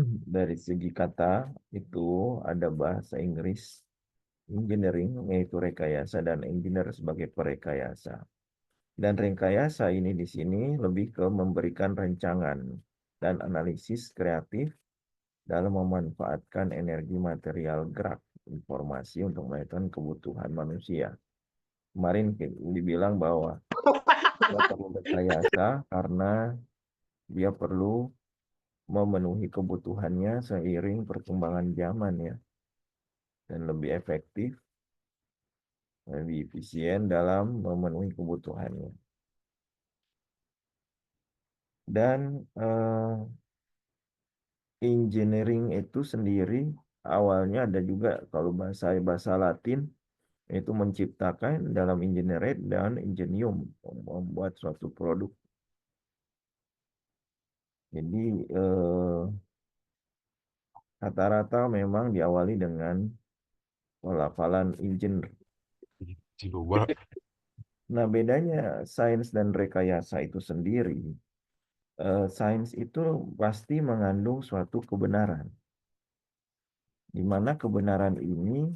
Dari segi kata itu ada bahasa Inggris engineering yaitu rekayasa dan engineer sebagai perekayasa. Dan rekayasa ini di sini lebih ke memberikan rancangan dan analisis kreatif dalam memanfaatkan energi material gerak informasi untuk melakukan kebutuhan manusia. Kemarin dibilang bahwa dia perlu rekayasa karena dia perlu memenuhi kebutuhannya seiring perkembangan zaman ya, dan lebih efektif, lebih efisien dalam memenuhi kebutuhannya. Dan engineering itu sendiri awalnya ada juga kalau bahasa bahasa Latin itu menciptakan dalam engineering dan ingenium membuat suatu produk. Jadi rata-rata memang diawali dengan pelafalan engineer. Jiwa. Nah, bedanya sains dan rekayasa itu sendiri, sains itu pasti mengandung suatu kebenaran, di mana kebenaran ini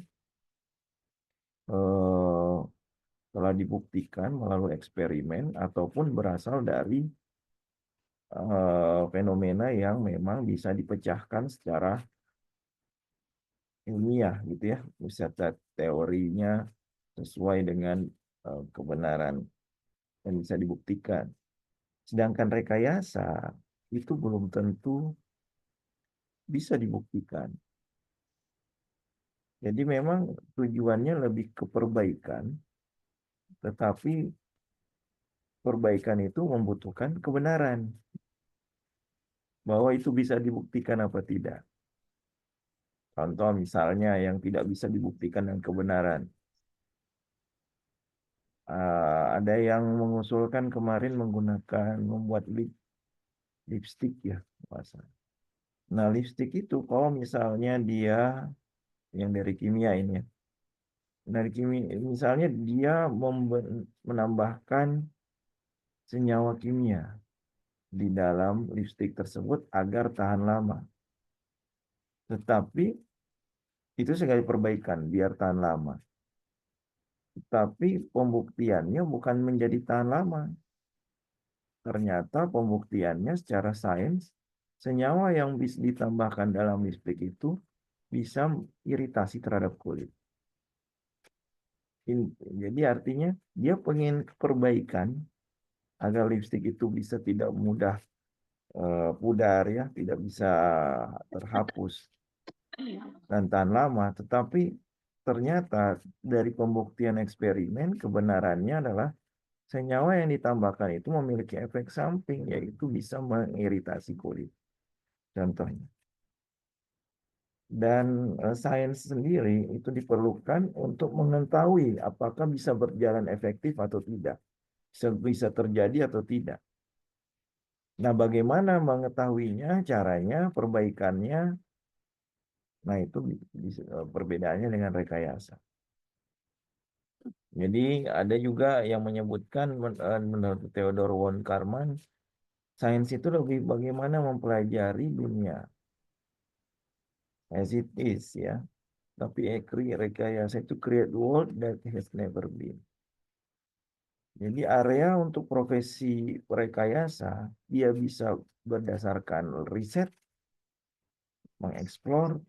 eh, telah dibuktikan melalui eksperimen ataupun berasal dari fenomena yang memang bisa dipecahkan secara ilmiah gitu ya, bisa teorinya sesuai dengan kebenaran dan bisa dibuktikan. Sedangkan rekayasa itu belum tentu bisa dibuktikan. Jadi memang tujuannya lebih ke perbaikan, tetapi perbaikan itu membutuhkan kebenaran bahwa itu bisa dibuktikan apa tidak. Contoh misalnya yang tidak bisa dibuktikan dengan kebenaran. Ada yang mengusulkan kemarin menggunakan membuat lipstick ya, masa. Nah, lipstick itu kalau misalnya dia yang dari kimia ini ya, dari kimia, misalnya dia menambahkan senyawa kimia di dalam lipstick tersebut agar tahan lama. Tetapi itu sekali perbaikan biar tahan lama. Tapi pembuktiannya bukan menjadi tahan lama. Ternyata pembuktiannya secara sains, senyawa yang bisa ditambahkan dalam lipstick itu bisa iritasi terhadap kulit. Jadi artinya dia pengen perbaikan agar lipstick itu bisa tidak mudah pudar ya, tidak bisa terhapus dan tahan lama. Tetapi ternyata dari pembuktian eksperimen kebenarannya adalah senyawa yang ditambahkan itu memiliki efek samping, yaitu bisa mengiritasi kulit. Contohnya. Dan sains sendiri itu diperlukan untuk mengetahui apakah bisa berjalan efektif atau tidak. Bisa terjadi atau tidak. Nah, bagaimana mengetahuinya, caranya, perbaikannya, nah itu perbedaannya dengan rekayasa. Jadi ada juga yang menyebutkan menurut Theodor von Karman, sains itu lebih bagaimana mempelajari dunia as it is ya. Tapi rekayasa itu create world that has never been. Jadi area untuk profesi rekayasa dia bisa berdasarkan riset, mengeksplor,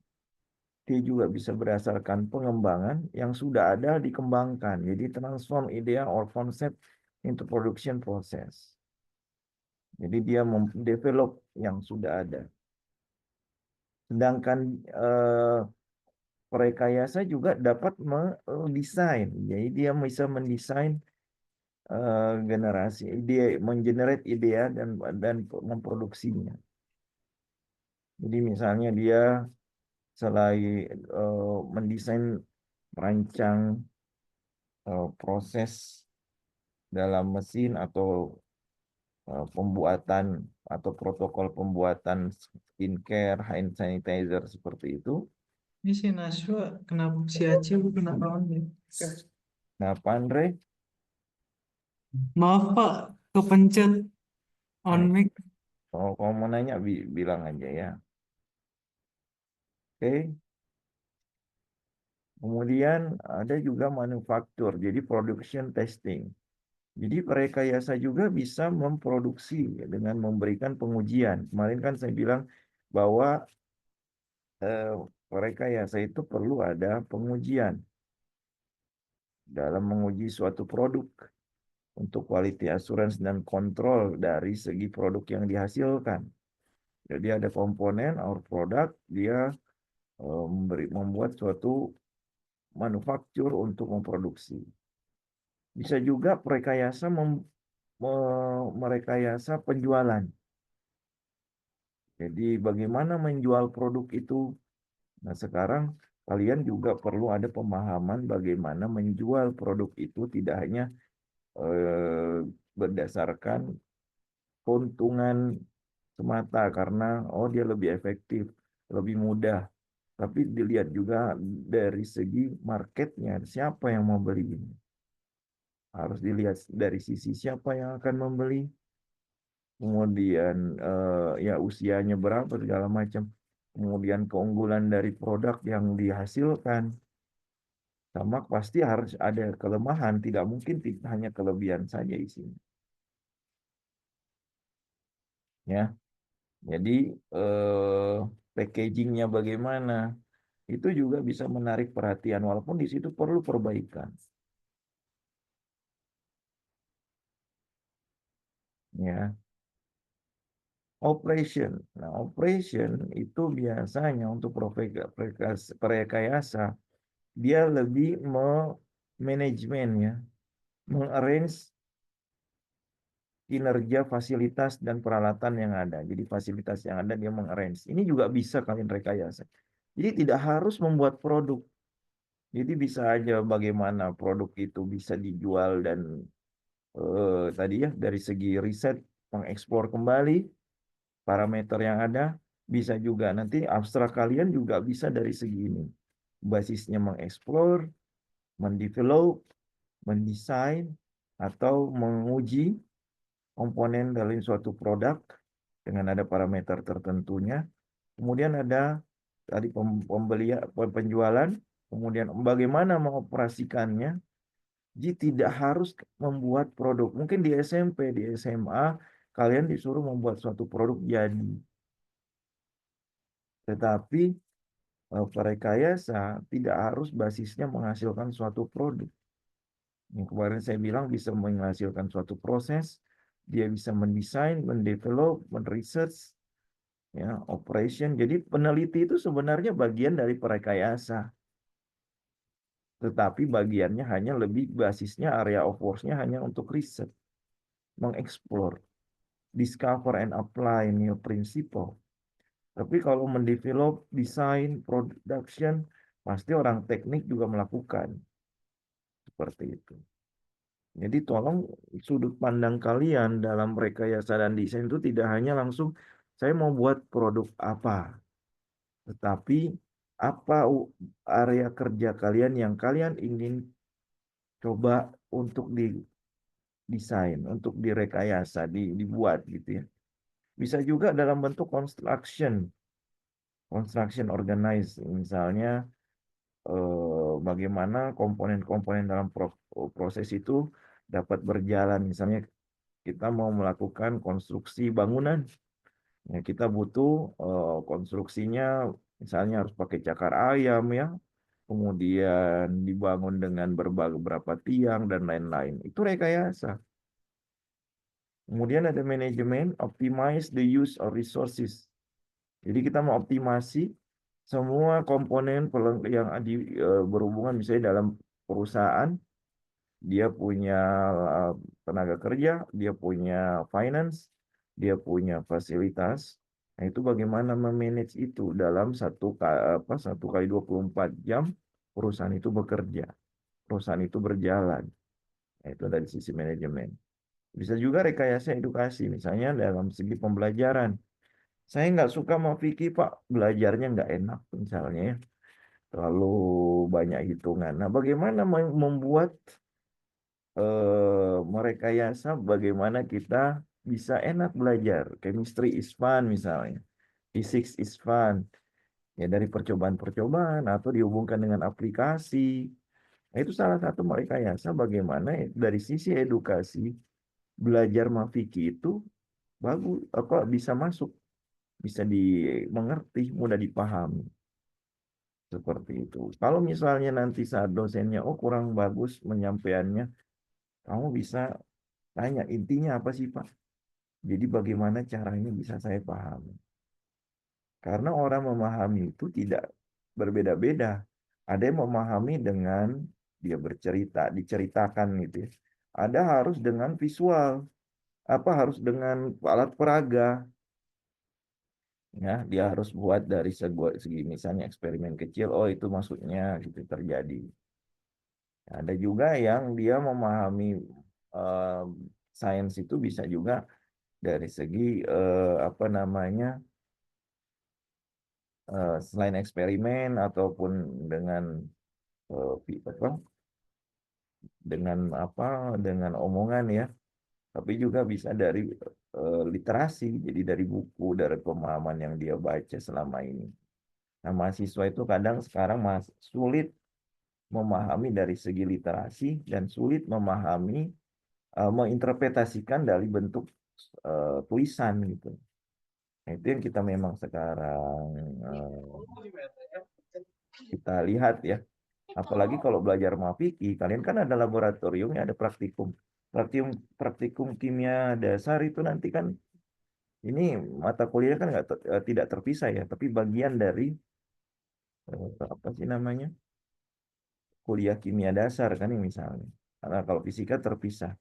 dia juga bisa berdasarkan pengembangan yang sudah ada dikembangkan. Jadi transform idea or concept into production process. Jadi dia develop yang sudah ada. Sedangkan rekayasa juga dapat mendesain. Jadi dia bisa mendesain generasi ide, mengenerate ide dan memproduksinya. Jadi misalnya dia selain mendesain merancang proses dalam mesin atau pembuatan atau protokol pembuatan skincare, hand sanitizer seperti itu. Ini si Naswa kenapa si Acil kenapa on ya? Nah, Andre, Maaf Pak, kepencet on eh, mic. kalau mau nanya bilang aja ya. Oke. Kemudian ada juga manufaktur, jadi production testing. Jadi perekayasa juga bisa memproduksi dengan memberikan pengujian. Kemarin kan saya bilang bahwa eh, perekayasa itu perlu ada pengujian dalam menguji suatu produk untuk quality assurance dan kontrol dari segi produk yang dihasilkan. Jadi ada komponen our product, dia membuat suatu manufaktur untuk memproduksi. Bisa juga perekayasa merekayasa penjualan. Jadi bagaimana menjual produk itu. Nah, sekarang kalian juga perlu ada pemahaman bagaimana menjual produk itu tidak hanya berdasarkan keuntungan semata karena oh dia lebih efektif, lebih mudah. Tapi dilihat juga dari segi marketnya, siapa yang mau beli ini. Harus dilihat dari sisi siapa yang akan membeli, kemudian ya usianya berapa segala macam, kemudian keunggulan dari produk yang dihasilkan, sama pasti harus ada kelemahan, tidak mungkin hanya kelebihan saja isinya. Ya, jadi packagingnya bagaimana, itu juga bisa menarik perhatian, walaupun di situ perlu perbaikan. Ya, operation. Nah, operation itu biasanya untuk perekayasa, dia lebih manajemen ya, mengarrange kinerja fasilitas dan peralatan yang ada. Jadi fasilitas yang ada dia mengarrange. Ini juga bisa kalian rekayasa. Jadi tidak harus membuat produk. Jadi bisa aja bagaimana produk itu bisa dijual dan tadi ya dari segi riset mengeksplor kembali parameter yang ada. Bisa juga nanti abstrak kalian juga bisa dari segi ini. Basisnya mengeksplor, mendevelop, mendesain, atau menguji komponen dalam suatu produk dengan ada parameter tertentunya. Kemudian ada tadi pembelian, penjualan, kemudian bagaimana mengoperasikannya. Jadi tidak harus membuat produk. Mungkin di SMP, di SMA, kalian disuruh membuat suatu produk jadi. Tetapi perekayasa tidak harus basisnya menghasilkan suatu produk. Yang kemarin saya bilang bisa menghasilkan suatu proses, dia bisa mendesain, mendevelop, menresearch, ya, operation. Jadi peneliti itu sebenarnya bagian dari perekayasa, tetapi bagiannya hanya lebih basisnya area of work-nya hanya untuk riset, mengeksplor, discover and apply new principle. Tapi kalau mendevelop, desain, production, pasti orang teknik juga melakukan seperti itu. Jadi tolong sudut pandang kalian dalam rekayasa dan desain itu tidak hanya langsung saya mau buat produk apa, tetapi apa area kerja kalian yang kalian ingin coba untuk didesain, untuk direkayasa, dibuat gitu ya. Bisa juga dalam bentuk construction organize, misalnya bagaimana komponen-komponen dalam proses itu dapat berjalan. Misalnya kita mau melakukan konstruksi bangunan, ya kita butuh konstruksinya, misalnya harus pakai cakar ayam ya, kemudian dibangun dengan beberapa tiang dan lain-lain. Itu rekayasa. Kemudian ada manajemen, optimize the use of resources. Jadi kita mau optimasi semua komponen yang berhubungan misalnya dalam perusahaan, dia punya uh, tenaga kerja, dia punya finance, dia punya fasilitas. Nah, itu bagaimana memanage itu dalam satu kali 24 jam perusahaan itu bekerja, perusahaan itu berjalan. Nah, itu dari sisi manajemen. Bisa juga rekayasa edukasi, misalnya dalam segi pembelajaran. Saya nggak suka sama fikih, Pak. Belajarnya nggak enak, misalnya ya. Terlalu banyak hitungan. Nah, bagaimana membuat merekayasa bagaimana kita bisa enak belajar. Chemistry is fun misalnya. Physics is fun. Ya dari percobaan-percobaan atau dihubungkan dengan aplikasi. Nah, itu salah satu merekayasa bagaimana dari sisi edukasi belajar Mafiki itu bagus, apa bisa masuk, bisa dimengerti, mudah dipahami. Seperti itu. Kalau misalnya nanti saat dosennya, oh kurang bagus menyampaikannya, kamu bisa tanya intinya apa sih Pak? Jadi bagaimana caranya bisa saya pahami? Karena orang memahami itu tidak berbeda-beda. Ada yang memahami dengan dia bercerita, diceritakan gitu ya. Ada harus dengan visual, apa harus dengan alat peraga, ya dia harus buat dari segi misalnya eksperimen kecil, oh itu maksudnya gitu terjadi. Ada juga yang dia memahami eh, sains itu bisa juga dari segi apa namanya selain eksperimen ataupun dengan apa dengan omongan ya, tapi juga bisa dari literasi, jadi dari buku, dari pemahaman yang dia baca selama ini. Nah, mahasiswa itu kadang sekarang sulit memahami dari segi literasi dan sulit memahami menginterpretasikan dari bentuk tulisan gitu. Nah, itu yang kita memang sekarang kita lihat ya. Apalagi kalau belajar Mafiki, kalian kan ada laboratoriumnya, ada praktikum. Praktikum praktikum kimia dasar itu nanti kan ini mata kuliah kan tidak terpisah ya, tapi bagian dari apa sih namanya? Kuliah kimia dasar kan ini misalnya. Karena kalau fisika terpisah.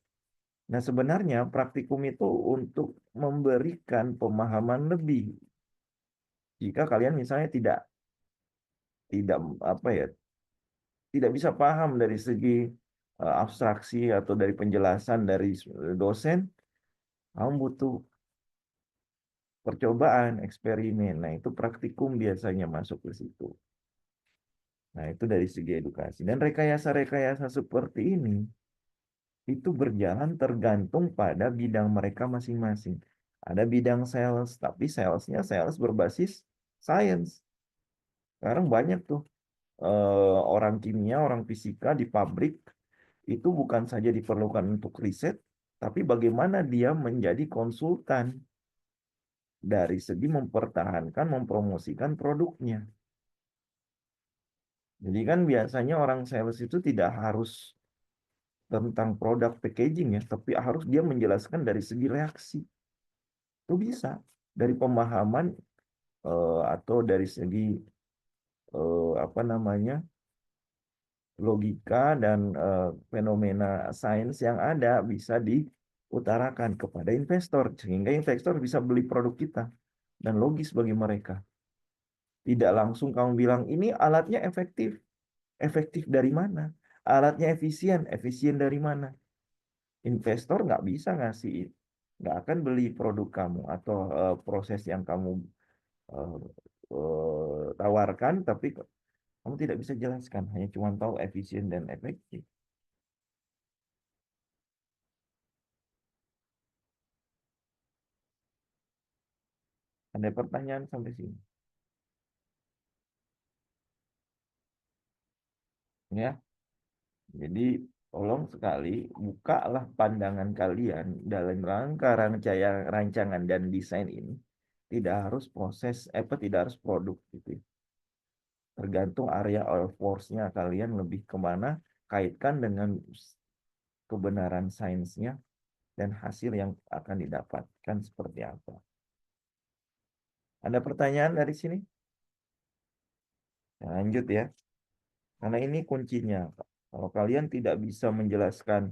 Nah, sebenarnya praktikum itu untuk memberikan pemahaman lebih. Jika kalian misalnya tidak tidak apa ya, tidak bisa paham dari segi abstraksi atau dari penjelasan dari dosen, kamu butuh percobaan, eksperimen. Nah, itu praktikum biasanya masuk ke situ. Nah, itu dari segi edukasi. Dan rekayasa-rekayasa seperti ini itu berjalan tergantung pada bidang mereka masing-masing. Ada bidang sales, tapi salesnya sales berbasis science. Sekarang banyak tuh orang kimia, orang fisika di pabrik itu bukan saja diperlukan untuk riset, tapi bagaimana dia menjadi konsultan dari segi mempertahankan, mempromosikan produknya. Jadi kan biasanya orang sales itu tidak harus tentang produk packaging ya, tapi harus dia menjelaskan dari segi reaksi. Itu bisa dari pemahaman atau dari segi apa namanya logika dan fenomena sains yang ada bisa diutarakan kepada investor sehingga investor bisa beli produk kita dan logis bagi mereka. Tidak langsung kamu bilang ini alatnya efektif. Efektif dari mana? Alatnya efisien. Efisien dari mana? Investor nggak bisa ngasih, nggak akan beli produk kamu atau proses yang kamu eh, tawarkan, tapi kamu tidak bisa jelaskan. Hanya cuma tahu efisien dan efektif. Ada pertanyaan sampai sini? Ya, jadi tolong sekali bukalah pandangan kalian dalam rangka rancangan dan desain ini. Tidak harus proses, tidak harus produk gitu ya. Tergantung area of force-nya kalian lebih kemana, kaitkan dengan kebenaran sainsnya dan hasil yang akan didapatkan seperti apa. Ada pertanyaan dari sini? Nah, lanjut ya. Karena ini kuncinya. Kalau kalian tidak bisa menjelaskan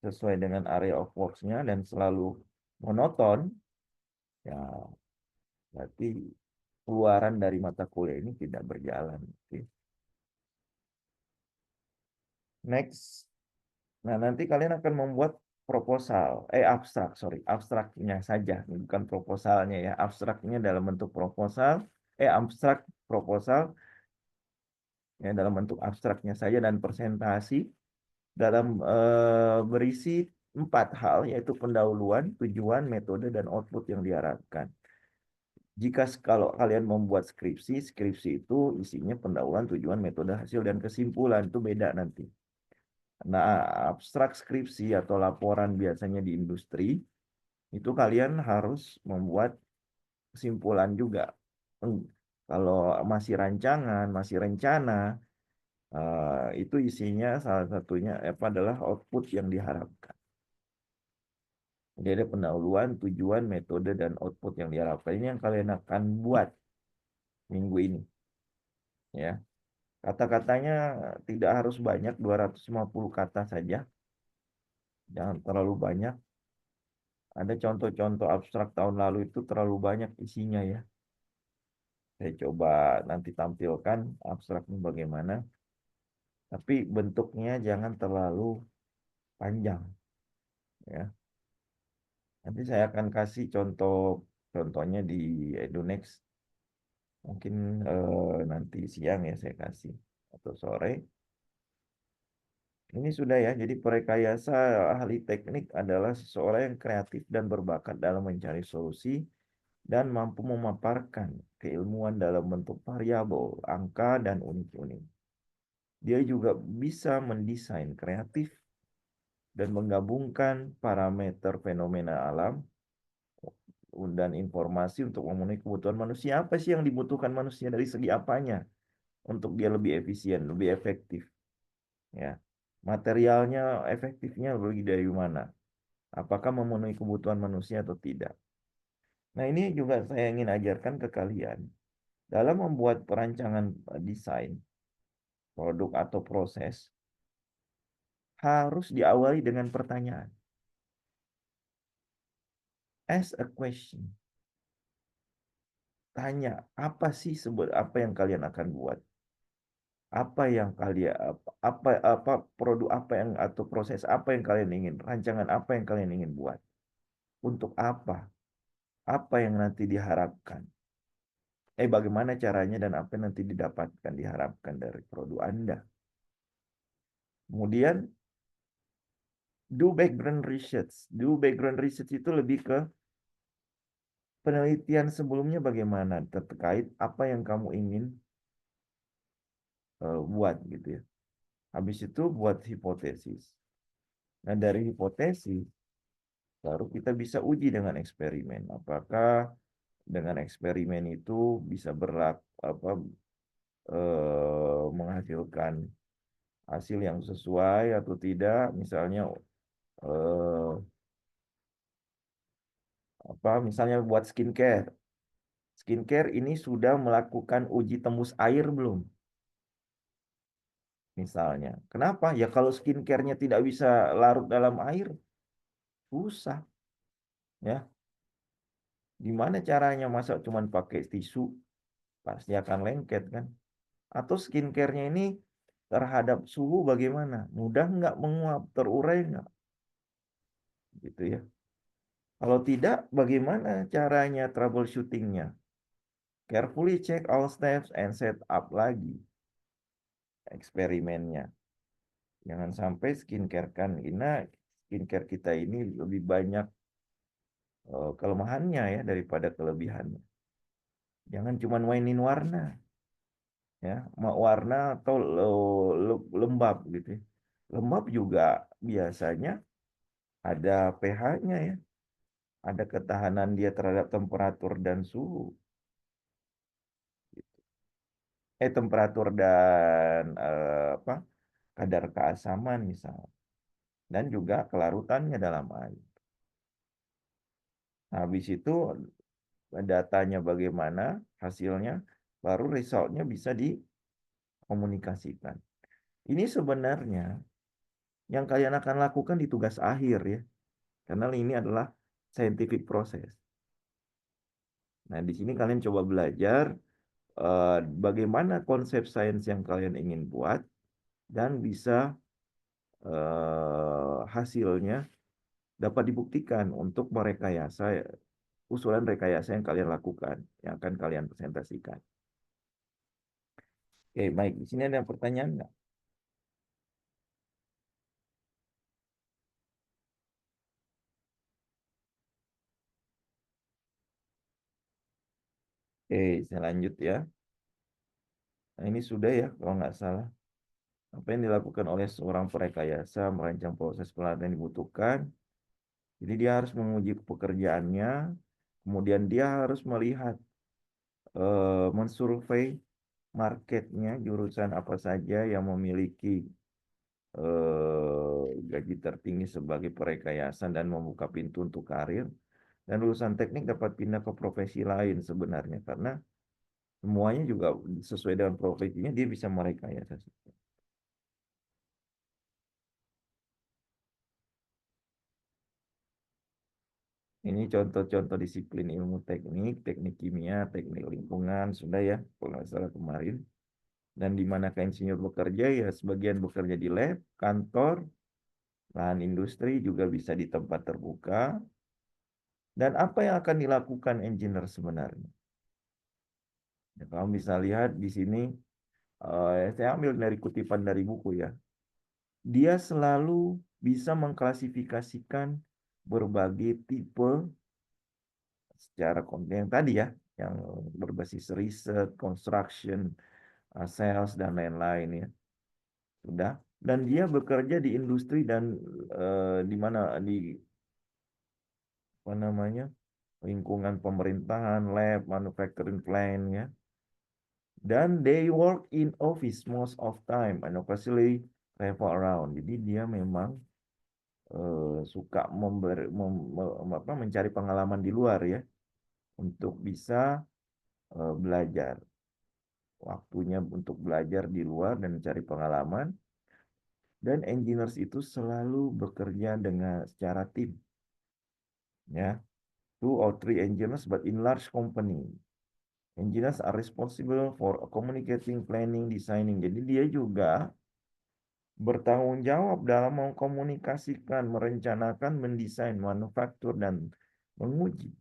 sesuai dengan area of works-nya dan selalu monoton, ya berarti keluaran dari mata kuliah ini tidak berjalan. Oke. Next. Nah, nanti kalian akan membuat proposal, abstrak, sorry, abstraknya saja, bukan proposalnya ya, abstraknya dalam bentuk proposal, abstrak proposal, ya dalam bentuk abstraknya saja dan presentasi dalam berisi 4 hal, yaitu pendahuluan, tujuan, metode, dan output yang diharapkan. Kalau kalian membuat skripsi, skripsi itu isinya pendahuluan, tujuan, metode, hasil, dan kesimpulan. Itu beda nanti. Nah, abstrak skripsi atau laporan biasanya di industri, itu kalian harus membuat kesimpulan juga. Kalau masih rancangan, masih rencana, itu isinya salah satunya apa adalah output yang diharapkan. Jadi ada pendahuluan, tujuan, metode, dan output yang diharapkan. Ini yang kalian akan buat minggu ini. Ya, kata-katanya tidak harus banyak, 250 kata saja. Jangan terlalu banyak. Ada contoh-contoh abstrak tahun lalu itu terlalu banyak isinya ya. Saya coba nanti tampilkan abstraknya bagaimana. Tapi bentuknya jangan terlalu panjang ya. Nanti saya akan kasih contohnya di EduNext. Mungkin nanti siang ya saya kasih atau sore. Ini sudah ya. Jadi perekayasa ahli teknik adalah seseorang yang kreatif dan berbakat dalam mencari solusi dan mampu memaparkan keilmuan dalam bentuk variabel, angka, dan unit-unit. Dia juga bisa mendesain kreatif dan menggabungkan parameter fenomena alam dan informasi untuk memenuhi kebutuhan manusia. Apa sih yang dibutuhkan manusia dari segi apanya untuk dia lebih efisien, lebih efektif, ya. Materialnya efektifnya bagi dari mana? Apakah memenuhi kebutuhan manusia atau tidak? Nah, ini juga saya ingin ajarkan ke kalian. Dalam membuat perancangan desain, produk atau proses, harus diawali dengan pertanyaan. Ask a question. Tanya, apa yang kalian akan buat? Apa yang kalian apa produk apa yang atau proses apa yang kalian ingin, rancangan apa yang kalian ingin buat? Untuk apa? Apa yang nanti diharapkan? Bagaimana caranya dan apa yang nanti didapatkan diharapkan dari produk Anda? Kemudian do background research. Do background research itu lebih ke penelitian sebelumnya bagaimana terkait apa yang kamu ingin buat gitu ya. Habis itu buat hipotesis. Nah, dari hipotesis baru kita bisa uji dengan eksperimen. Apakah dengan eksperimen itu bisa menghasilkan hasil yang sesuai atau tidak? Misalnya eh, misalnya buat skincare. Skincare ini sudah melakukan uji tembus air belum? Misalnya. Kenapa? Ya kalau skincare-nya tidak bisa larut dalam air, susah. Ya, gimana caranya? Masa cuma pakai tisu? Pasti akan lengket kan? Atau skincare-nya ini terhadap suhu bagaimana? Mudah nggak menguap, terurai nggak? Gitu ya. Kalau tidak, bagaimana caranya troubleshooting-nya? Carefully check all steps and set up lagi eksperimennya. Jangan sampai skincare kita ini lebih banyak kelemahannya ya daripada kelebihannya. Jangan cuma mainin warna ya, warna atau lembab gitu ya. Lembab juga biasanya ada pH-nya ya, ada ketahanan dia terhadap temperatur dan suhu. Temperatur dan kadar keasaman misal, dan juga kelarutannya dalam air. Nah, habis itu datanya bagaimana, hasilnya, baru resultnya bisa dikomunikasikan. Ini sebenarnya yang kalian akan lakukan di tugas akhir ya, karena ini adalah scientific process. Nah, di sini kalian coba belajar bagaimana konsep sains yang kalian ingin buat dan bisa hasilnya dapat dibuktikan untuk merekayasa usulan rekayasa yang kalian lakukan, yang akan kalian presentasikan. Oke, baik. Di sini ada pertanyaan nggak? Oke, saya lanjut ya. Nah, ini sudah ya kalau nggak salah. Apa yang dilakukan oleh seorang perekayasa merancang proses pelatihan yang dibutuhkan. Jadi dia harus menguji pekerjaannya, kemudian dia harus melihat, mensurvei marketnya, jurusan apa saja yang memiliki gaji tertinggi sebagai perekayasa dan membuka pintu untuk karir. Dan lulusan teknik dapat pindah ke profesi lain sebenarnya karena semuanya juga sesuai dengan profesinya dia bisa merekayasa. Ini contoh-contoh disiplin ilmu teknik, teknik kimia, teknik lingkungan, sudah ya, kalau nggak salah kemarin. Dan di manakah insinyur bekerja? Ya, sebagian bekerja di lab, kantor, lahan industri, juga bisa di tempat terbuka. Dan apa yang akan dilakukan engineer sebenarnya? Ya, kamu bisa lihat di sini, saya ambil dari kutipan dari buku ya. Dia selalu bisa mengklasifikasikan berbagai tipe secara konten yang tadi ya, yang berbasis riset, construction, sales dan lain-lain ya. Sudah. Dan dia bekerja di industri dan di mana di apa namanya lingkungan pemerintahan, lab, manufacturing plant ya. Dan they work in office most of time and occasionally travel around. Jadi dia memang suka mencari pengalaman di luar ya untuk bisa belajar. Waktunya untuk belajar di luar dan mencari pengalaman. Dan engineers itu selalu bekerja dengan secara tim. Ya, 2 or 3 engineers, but in large company. Engineers are responsible for communicating, planning, designing. Jadi dia juga bertanggung jawab dalam mengkomunikasikan, merencanakan, mendesain, manufaktur, dan menguji.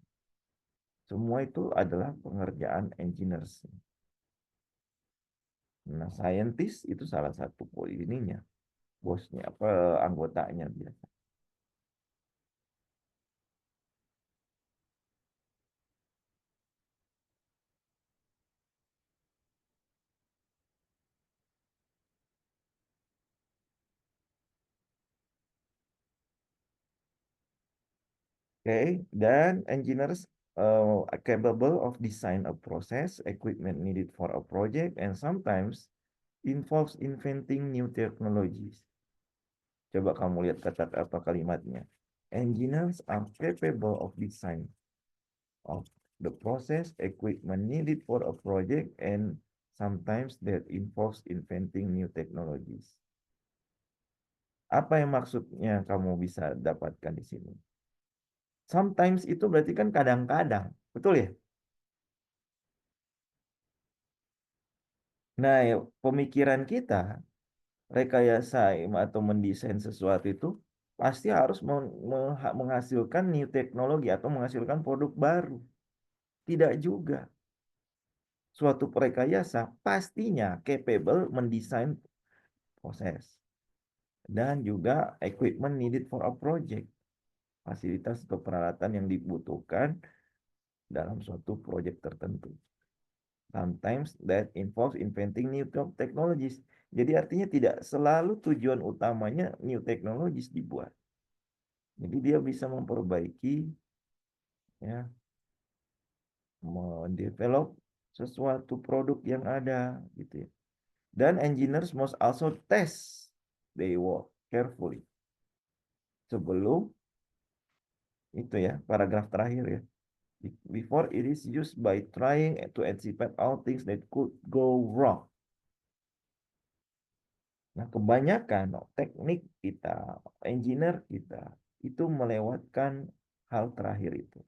Semua itu adalah pengerjaan engineers. Nah, scientist itu salah satu ininya, bosnya, apa anggotanya biasa. Okay, dan engineers are capable of design a process, equipment needed for a project, and sometimes involves inventing new technologies. Coba kamu lihat kata apa kalimatnya. Engineers are capable of design of the process, equipment needed for a project, and sometimes that involves inventing new technologies. Apa yang maksudnya kamu bisa dapatkan di sini? Sometimes itu berarti kan kadang-kadang, betul ya? Nah, ya, pemikiran kita, rekayasa atau mendesain sesuatu itu pasti harus menghasilkan new teknologi atau menghasilkan produk baru. Tidak juga. Suatu rekayasa pastinya capable mendesain proses dan juga equipment needed for a project. Fasilitas atau peralatan yang dibutuhkan dalam suatu proyek tertentu. Sometimes that involves inventing new technologies. Jadi artinya tidak selalu tujuan utamanya new technologies dibuat. Jadi dia bisa memperbaiki, ya, mendevelop sesuatu produk yang ada, gitu ya. Dan engineers must also test their work carefully. Sebelum itu ya, paragraf terakhir ya. Before it is used by trying to anticipate all things that could go wrong. Nah, kebanyakan teknik kita, engineer kita, itu melewatkan hal terakhir itu.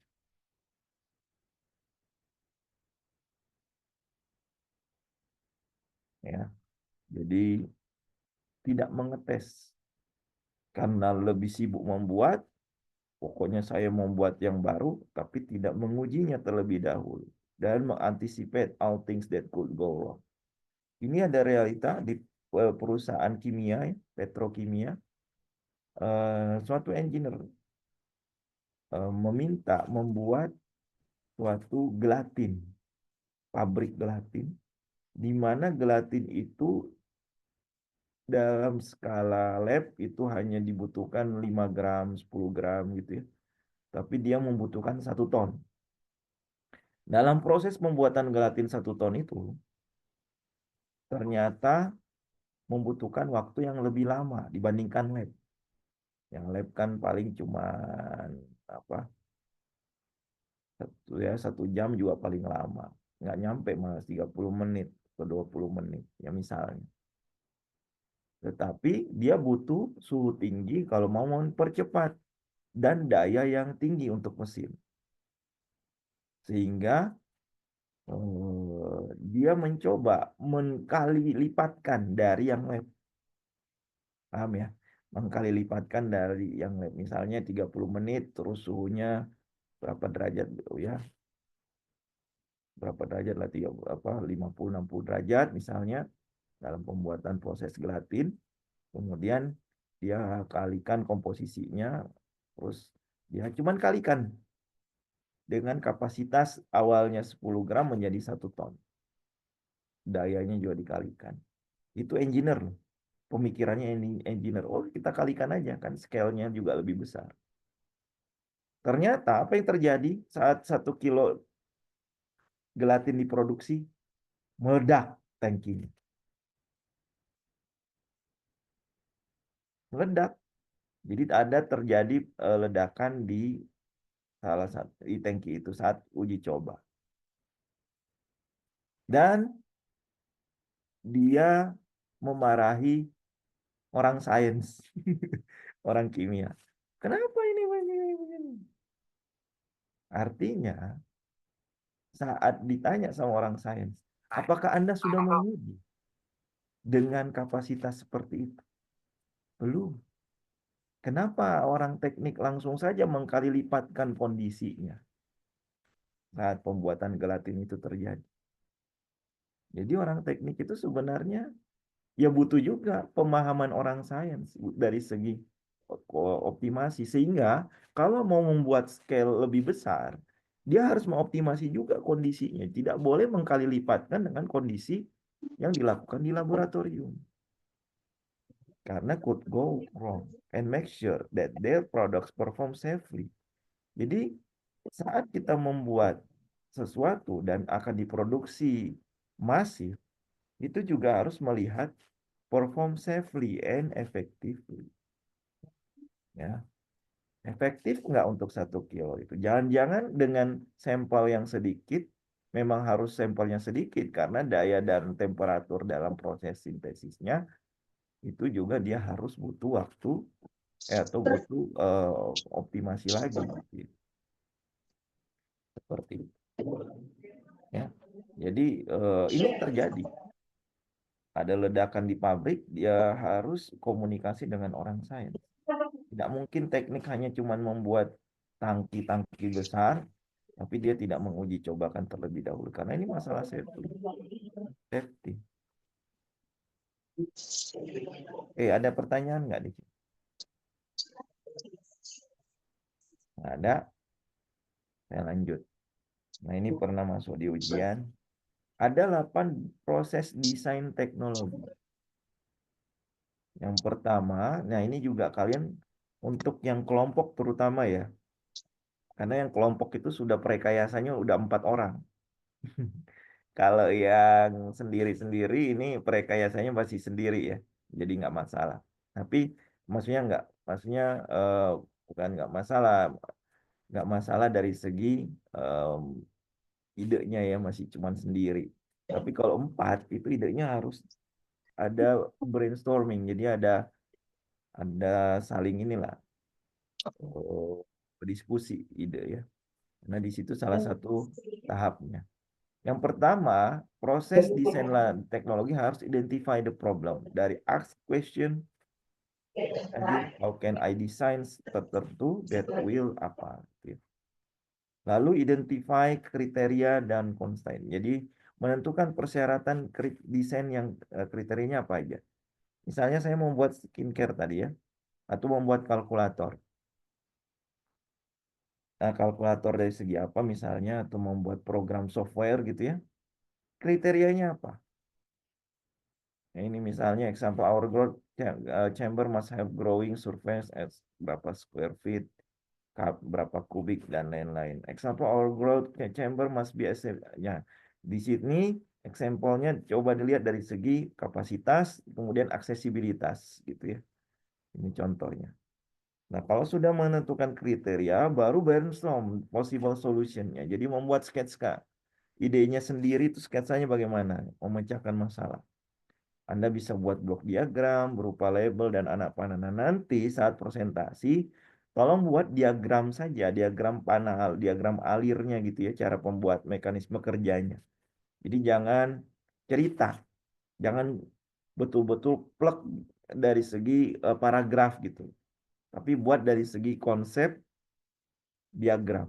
Ya, jadi tidak mengetes karena lebih sibuk membuat, pokoknya saya membuat yang baru, tapi tidak mengujinya terlebih dahulu dan menganticipate all things that could go wrong. Ini ada realita di perusahaan kimia, petrokimia, suatu engineer meminta membuat suatu gelatin. pabrik gelatin, di mana gelatin itu dalam skala lab itu hanya dibutuhkan 5 gram, 10 gram gitu ya. Tapi dia membutuhkan 1 ton. Dalam proses pembuatan gelatin 1 ton itu, ternyata membutuhkan waktu yang lebih lama dibandingkan lab. Yang lab kan paling cuma apa, 1 jam juga paling lama. Nggak nyampe malah 30 menit atau 20 menit ya misalnya. Tetapi dia butuh suhu tinggi kalau mau mempercepat dan daya yang tinggi untuk mesin. Sehingga dia mencoba mengkali lipatkan dari yang lab. Paham ya? Mengkali lipatkan dari yang lab. Misalnya 30 menit terus suhunya berapa derajat ya? Berapa derajat lah 50-60 derajat misalnya dalam pembuatan proses gelatin. Kemudian dia kalikan komposisinya, terus dia cuman kalikan dengan kapasitas awalnya 10 gram menjadi 1 ton. Dayanya juga dikalikan. Itu engineer loh. Pemikirannya ini engineer. Oh, kita kalikan aja kan scale-nya juga lebih besar. Ternyata apa yang terjadi saat 1 kilo gelatin diproduksi? Meledak tangkinya. Meledak. Jadi ada terjadi ledakan di salah satu di tangki itu saat uji coba. Dan dia memarahi orang sains, orang kimia. Kenapa ini begini? Artinya, saat ditanya sama orang sains, apakah Anda sudah menguji dengan kapasitas seperti itu? Belum. Kenapa orang teknik langsung saja mengkali lipatkan kondisinya saat pembuatan gelatin itu terjadi? Jadi orang teknik itu sebenarnya ya butuh juga pemahaman orang sains dari segi optimasi. Sehingga kalau mau membuat scale lebih besar, dia harus mengoptimasi juga kondisinya. Tidak boleh mengkali lipatkan dengan kondisi yang dilakukan di laboratorium. Karena could go wrong and make sure that their products perform safely. Jadi saat kita membuat sesuatu dan akan diproduksi masif, itu juga harus melihat perform safely and effectively. Ya, efektif nggak untuk 1 kilo itu? Jangan-jangan dengan sampel yang sedikit, memang harus sampelnya sedikit karena daya dan temperatur dalam proses sintesisnya itu juga dia harus butuh waktu atau butuh optimasi lagi gitu. Seperti itu. Ya. Jadi ini terjadi. Ada ledakan di pabrik, dia harus komunikasi dengan orang sains. Tidak mungkin teknik hanya cuma membuat tangki-tangki besar, tapi dia tidak menguji cobakan terlebih dahulu. Karena ini masalah safety. Ada pertanyaan nggak di sini? Nggak ada? Saya lanjut. Nah, ini pernah masuk di ujian. Ada 8 proses desain teknologi. Yang pertama, nah ini juga kalian untuk yang kelompok terutama ya. Karena yang kelompok itu sudah perekayasanya udah 4 orang. Kalau yang sendiri-sendiri ini perekayasanya masih sendiri ya. Jadi nggak masalah. Tapi maksudnya bukan nggak masalah. Nggak masalah dari segi idenya ya masih cuman sendiri. Tapi kalau 4 itu idenya harus ada brainstorming. Jadi ada saling inilah berdiskusi ide ya. Nah, di situ salah satu tahapnya. Yang pertama, proses desain teknologi harus identify the problem. Dari ask question, tadi how can I design tertentu that will apa. Lalu identify kriteria dan constraint. Jadi menentukan persyaratan desain yang kriterianya apa aja. Misalnya saya membuat skincare tadi ya, atau membuat kalkulator. Nah, kalkulator dari segi apa misalnya, atau membuat program software gitu ya. kriterianya apa? Nah, ini misalnya example our growth chamber must have growing surface at berapa square feet, berapa kubik dan lain-lain. Example our growth chamber must be ya. Di sini example-nya coba dilihat dari segi kapasitas, kemudian aksesibilitas gitu ya. Ini contohnya. Nah, kalau sudah menentukan kriteria, baru brainstorm possible solution-nya. Jadi membuat sketsa. Idenya sendiri itu sketsanya bagaimana? Memecahkan masalah. Anda bisa buat blok diagram berupa label dan anak panah. Nah, nanti saat presentasi, tolong buat diagram saja, diagram panel, diagram alirnya gitu ya, cara pembuat mekanisme kerjanya. Jadi jangan cerita, jangan betul-betul plek dari segi paragraf gitu. Tapi buat dari segi konsep diagram.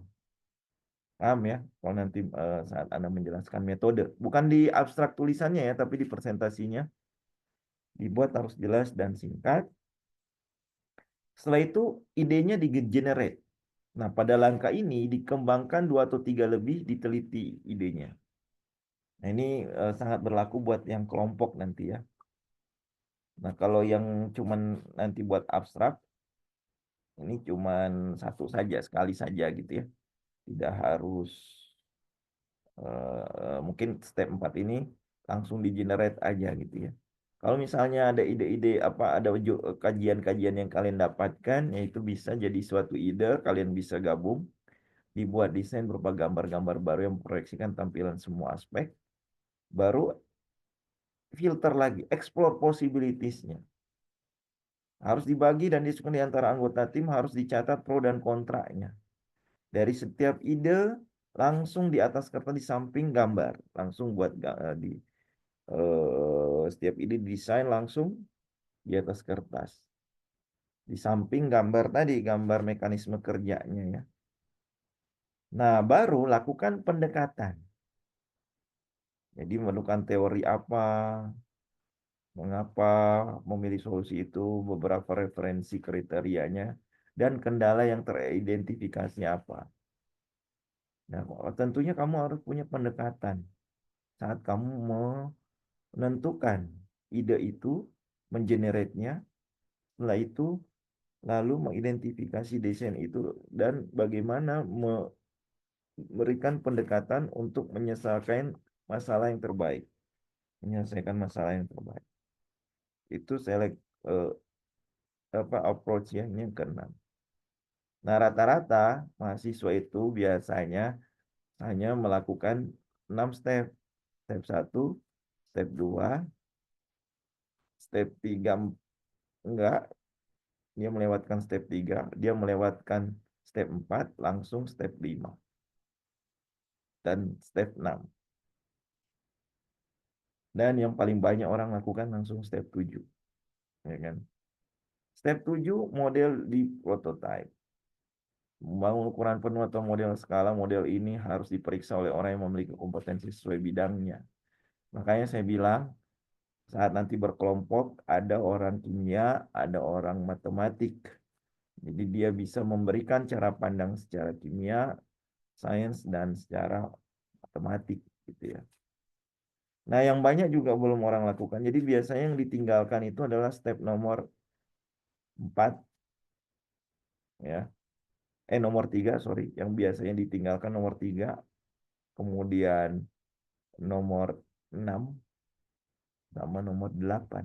Paham ya? Kalau nanti saat Anda menjelaskan metode. Bukan di abstrak tulisannya ya, tapi di presentasinya. Dibuat harus jelas dan singkat. Setelah itu idenya di-generate. Nah, pada langkah ini dikembangkan 2 atau 3 lebih, diteliti idenya. Nah, ini sangat berlaku buat yang kelompok nanti ya. Nah, kalau yang cuman nanti buat abstrak, ini cuman satu saja, sekali saja gitu ya. Tidak harus mungkin step 4 ini langsung di-generate aja gitu ya. Kalau misalnya ada ide-ide apa, ada kajian-kajian yang kalian dapatkan, yaitu bisa jadi suatu ide, kalian bisa gabung, dibuat desain berupa gambar-gambar baru yang memproyeksikan tampilan semua aspek, baru filter lagi, explore possibilities-nya. Harus dibagi dan diskusikan di antara anggota tim, harus dicatat pro dan kontranya. Dari setiap ide, langsung di atas kertas di samping gambar, langsung buat di setiap ide desain langsung di atas kertas. Di samping gambar tadi, gambar mekanisme kerjanya ya. Nah, baru lakukan pendekatan. Jadi menentukan teori apa, mengapa memilih solusi itu, beberapa referensi kriterianya, dan kendala yang teridentifikasi apa. Nah, tentunya kamu harus punya pendekatan saat kamu menentukan ide itu, mengenerate-nya, setelah itu lalu mengidentifikasi desain itu dan bagaimana memberikan pendekatan untuk menyelesaikan masalah yang terbaik. Menyelesaikan masalah yang terbaik. Itu select approach ya, ini yang keenam. Nah, rata-rata mahasiswa itu biasanya hanya melakukan 6 step. Step 1, step 2, step 3 enggak, dia melewatkan step 3, dia melewatkan step 4, langsung step 5 dan step 6. Dan yang paling banyak orang lakukan langsung step 7. Ya kan? Step 7 model di prototype. Membangun ukuran penuh atau model skala, model ini harus diperiksa oleh orang yang memiliki kompetensi sesuai bidangnya. Makanya saya bilang, saat nanti berkelompok, ada orang kimia, ada orang matematik. Jadi dia bisa memberikan cara pandang secara kimia, sains, dan secara matematik gitu ya. Nah, yang banyak juga belum orang lakukan. Jadi biasanya yang ditinggalkan itu adalah step nomor 4 ya. Nomor 3, sorry. Yang biasanya ditinggalkan nomor 3, kemudian nomor 6 sama nomor 8.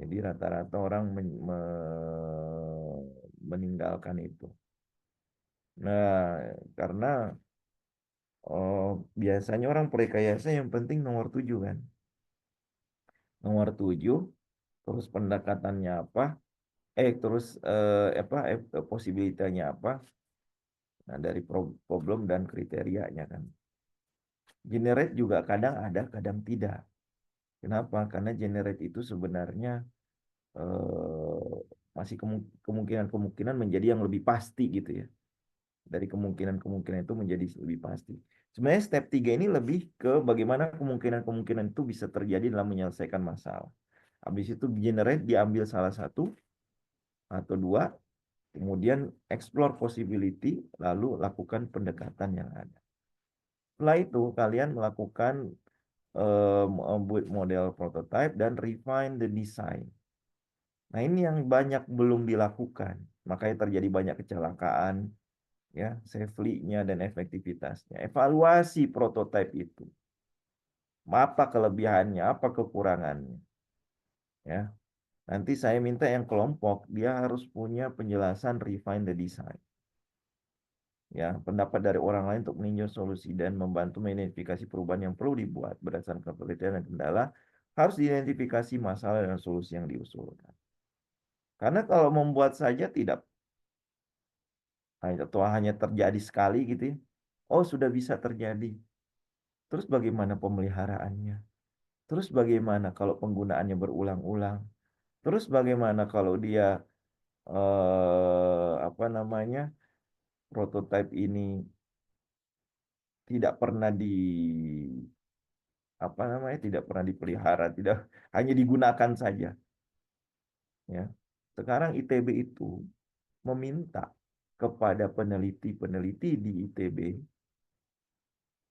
Jadi rata-rata orang meninggalkan itu. Nah, karena biasanya orang prerekayasa yang penting nomor 7 kan. Nomor 7, terus pendekatannya apa? Terus posibilitasnya apa? Nah, dari problem dan kriterianya kan. Generate juga kadang ada, kadang tidak. Kenapa? Karena generate itu sebenarnya masih kemungkinan-kemungkinan menjadi yang lebih pasti gitu ya. Dari kemungkinan-kemungkinan itu menjadi lebih pasti. Sebenarnya step 3 ini lebih ke bagaimana kemungkinan-kemungkinan itu bisa terjadi dalam menyelesaikan masalah. Habis itu generate, diambil salah satu atau dua, kemudian explore possibility, lalu lakukan pendekatan yang ada. Setelah itu kalian melakukan membuat model prototype dan refine the design. Nah, ini yang banyak belum dilakukan. Makanya terjadi banyak kecelakaan, ya, safely-nya dan efektivitasnya. Evaluasi prototype itu. Apa kelebihannya, apa kekurangannya, ya. Nanti saya minta yang kelompok, dia harus punya penjelasan refine the design. Ya, pendapat dari orang lain untuk meninjau solusi dan membantu mengidentifikasi perubahan yang perlu dibuat berdasarkan penelitian dan kendala, harus diidentifikasi masalah dan solusi yang diusulkan. Karena kalau membuat saja tidak atau hanya terjadi sekali gitu ya, oh sudah bisa terjadi. Terus bagaimana pemeliharaannya? Terus bagaimana kalau penggunaannya berulang-ulang? Terus bagaimana kalau dia apa namanya, prototipe ini tidak pernah di apa namanya, tidak pernah dipelihara, tidak hanya digunakan saja, ya. Sekarang ITB itu meminta kepada peneliti-peneliti di ITB,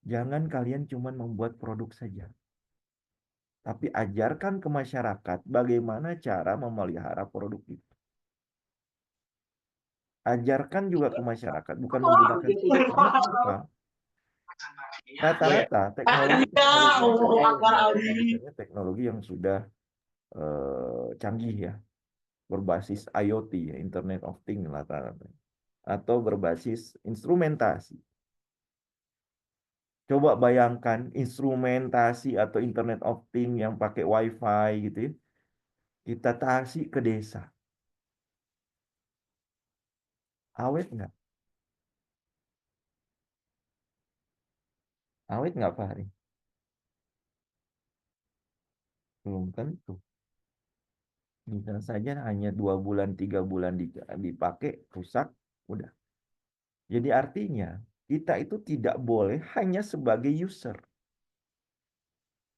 jangan kalian cuma membuat produk saja, tapi ajarkan ke masyarakat bagaimana cara memelihara produk itu. Ajarkan juga ke masyarakat, bukan menggunakan saja. Karena kenapa? Rata-rata teknologi yang sudah canggih ya, berbasis IoT, ya, Internet of Things rata-rata, atau berbasis instrumentasi. Coba bayangkan instrumentasi atau Internet of Things yang pakai WiFi gitu ya, kita kasih ke desa. Awet nggak? Awet nggak, Pak Hari? Belum tentu. Bisa saja hanya 2 bulan, 3 bulan dipakai, rusak, udah. Jadi artinya, kita itu tidak boleh hanya sebagai user.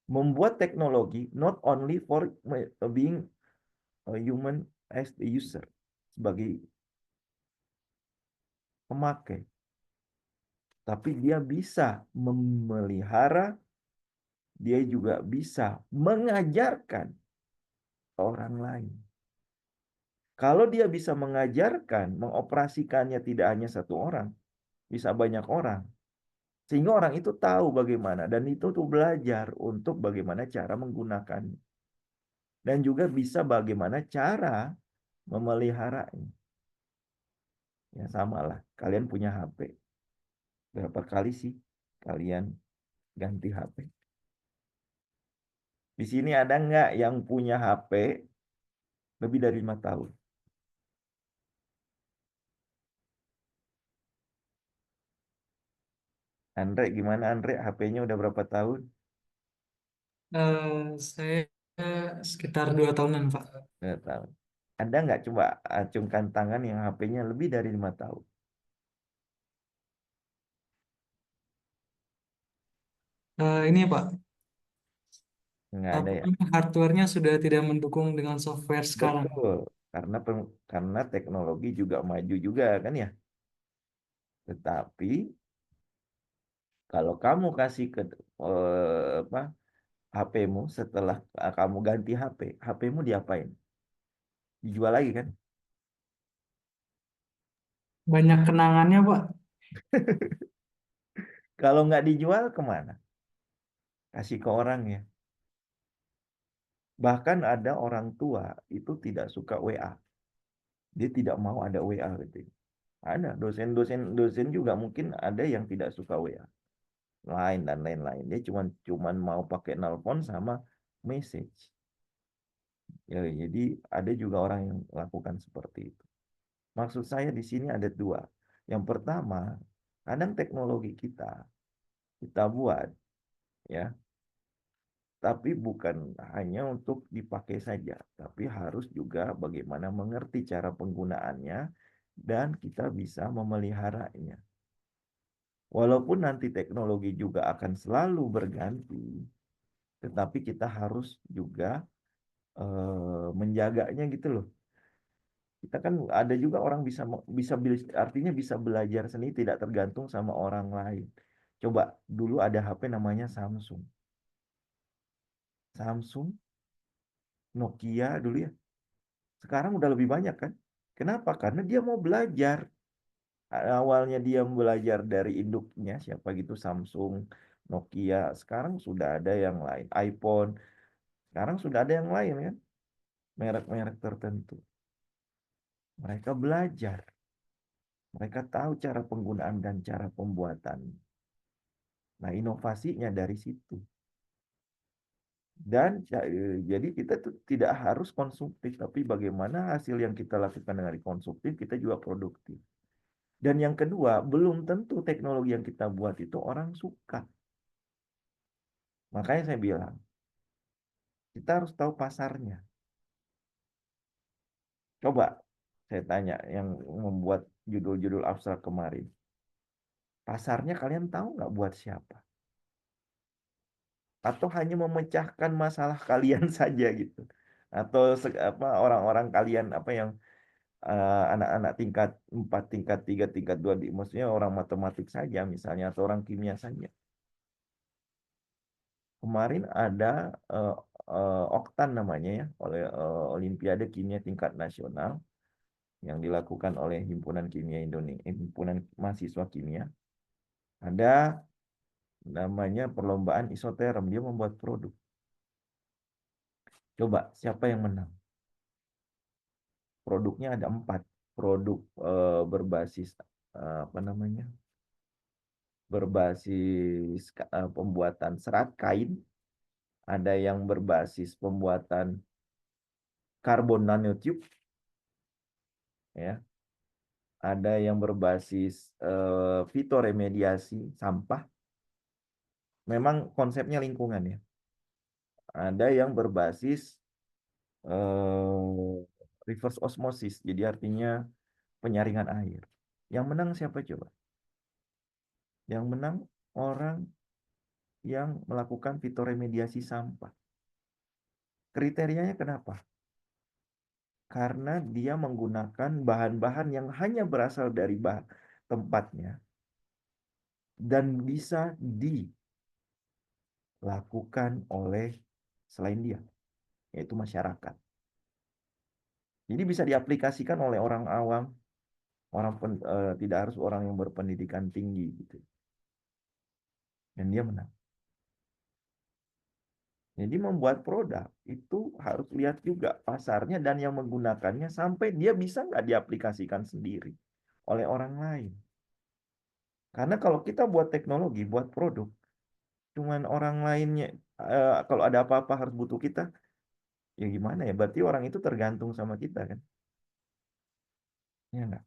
Membuat teknologi not only for being a human as the user, sebagai pemakai. Tapi dia bisa memelihara, dia juga bisa mengajarkan orang lain. Kalau dia bisa mengajarkan, mengoperasikannya tidak hanya satu orang, bisa banyak orang. Sehingga orang itu tahu bagaimana, dan itu tuh belajar untuk bagaimana cara menggunakannya. Dan juga bisa bagaimana cara memeliharanya. Ya sama lah, kalian punya HP. Berapa kali sih kalian ganti HP? Di sini ada nggak yang punya HP lebih dari 5 tahun? Andre, gimana Andre? HP-nya udah berapa tahun? Saya sekitar 2 tahunan, Pak. 2 tahun. Ada nggak, coba acungkan tangan yang HP-nya lebih dari 5 tahun? Ini Pak, Nggak ada ya? hardware-nya sudah tidak mendukung dengan software sekarang. Betul. Karena teknologi juga maju juga kan ya. Tetapi kalau kamu kasih ke apa, HP-mu setelah kamu ganti HP, HP-mu diapain? Dijual lagi kan? Banyak kenangannya, Pak. Kalau nggak dijual kemana? Kasih ke orang ya. Bahkan ada orang tua itu tidak suka WA. Dia tidak mau ada WA gitu. Ada dosen juga mungkin ada yang tidak suka WA. Lain dan lain-lain. Dia cuman mau pakai nelpon sama message. Ya, jadi ada juga orang yang lakukan seperti itu. Maksud saya di sini ada dua. Yang pertama, kadang teknologi kita buat ya, tapi bukan hanya untuk dipakai saja, tapi harus juga bagaimana mengerti cara penggunaannya dan kita bisa memeliharanya. Walaupun nanti teknologi juga akan selalu berganti, tetapi kita harus juga menjaganya gitu loh. Kita kan ada juga orang bisa bisa artinya bisa belajar seni tidak tergantung sama orang lain. Coba dulu ada HP namanya Samsung. Samsung, Nokia dulu ya. Sekarang udah lebih banyak kan? Kenapa? Karena dia mau belajar. Awalnya dia belajar dari induknya, siapa gitu, Samsung, Nokia. Sekarang sudah ada yang lain, iPhone. Sekarang sudah ada yang lain kan, merek-merek tertentu. Mereka belajar. Mereka tahu cara penggunaan dan cara pembuatan. Nah, inovasinya dari situ. Dan jadi kita tuh tidak harus konsumtif, tapi bagaimana hasil yang kita lakukan dengan konsumtif, kita juga produktif. Dan yang kedua, belum tentu teknologi yang kita buat itu orang suka. Makanya saya bilang, kita harus tahu pasarnya. Coba saya tanya yang membuat judul-judul abstrak kemarin. Pasarnya kalian tahu nggak buat siapa? Atau hanya memecahkan masalah kalian saja gitu? Atau apa orang-orang kalian apa yang anak-anak tingkat 4, tingkat 3, tingkat 2, maksudnya orang matematik saja misalnya, atau orang kimia saja. Kemarin ada eh, Oktan namanya ya, oleh Olimpiade Kimia Tingkat Nasional yang dilakukan oleh Himpunan Kimia Indonesia, Himpunan Mahasiswa Kimia. Ada namanya perlombaan isoterm, dia membuat produk. Coba siapa yang menang? Produknya ada 4. Produk berbasis apa namanya? Berbasis pembuatan serat kain, ada yang berbasis pembuatan karbon nanotube, ya, ada yang berbasis fitoremediasi sampah. Memang konsepnya lingkungan ya. Ada yang berbasis reverse osmosis, jadi artinya penyaringan air. Yang menang siapa coba? Yang menang orang yang melakukan fitoremediasi sampah. Kriterianya kenapa? Karena dia menggunakan bahan-bahan yang hanya berasal dari tempatnya dan bisa dilakukan oleh selain dia, yaitu masyarakat. Jadi bisa diaplikasikan oleh orang awam, tidak harus orang yang berpendidikan tinggi gitu. Dan dia menang. Jadi membuat produk itu harus lihat juga pasarnya dan yang menggunakannya sampai dia bisa nggak diaplikasikan sendiri oleh orang lain. Karena kalau kita buat teknologi, buat produk, cuman orang lainnya kalau ada apa-apa harus butuh kita, ya gimana ya? Berarti orang itu tergantung sama kita kan? Ya nggak?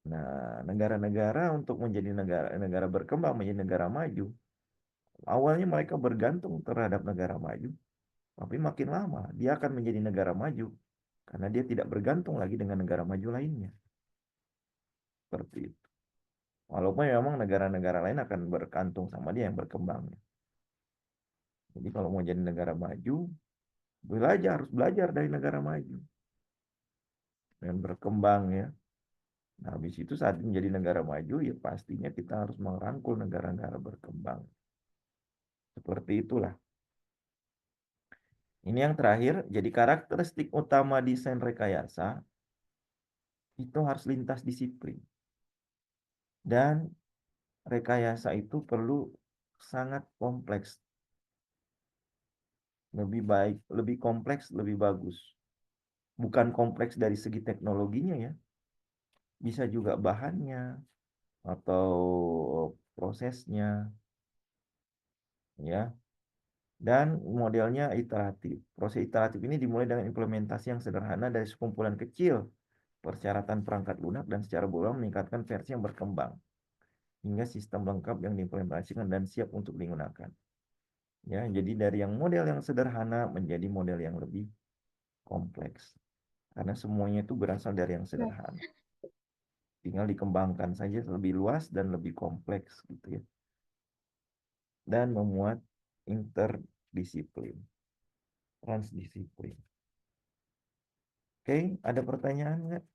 Nah, negara-negara untuk menjadi negara berkembang, menjadi negara maju, awalnya mereka bergantung terhadap negara maju, tapi makin lama dia akan menjadi negara maju karena dia tidak bergantung lagi dengan negara maju lainnya. Seperti itu. Walaupun memang negara-negara lain akan bergantung sama dia yang berkembang. Jadi kalau mau jadi negara maju, harus belajar dari negara maju dan berkembang ya. Nah, habis itu saat menjadi negara maju, ya pastinya kita harus merangkul negara-negara berkembang. Seperti itulah. Ini yang terakhir, jadi karakteristik utama desain rekayasa itu harus lintas disiplin. Dan rekayasa itu perlu sangat kompleks. Lebih baik, lebih kompleks, lebih bagus. Bukan kompleks dari segi teknologinya ya. Bisa juga bahannya atau prosesnya ya. Dan modelnya iteratif. Proses iteratif ini dimulai dengan implementasi yang sederhana dari sekumpulan kecil persyaratan perangkat lunak dan secara berulang meningkatkan versi yang berkembang hingga sistem lengkap yang diimplementasikan dan siap untuk digunakan. Ya, jadi dari yang model yang sederhana menjadi model yang lebih kompleks. Karena semuanya itu berasal dari yang sederhana. Tinggal dikembangkan saja lebih luas dan lebih kompleks gitu ya. Dan memuat interdisiplin, transdisiplin. Oke, ada pertanyaan nggak?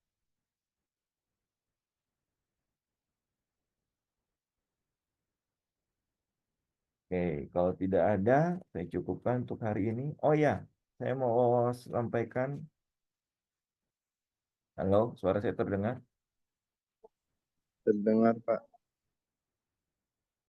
Oke, kalau tidak ada, saya cukupkan untuk hari ini. Oh ya, saya mau sampaikan. Halo, suara saya terdengar? Terdengar, Pak.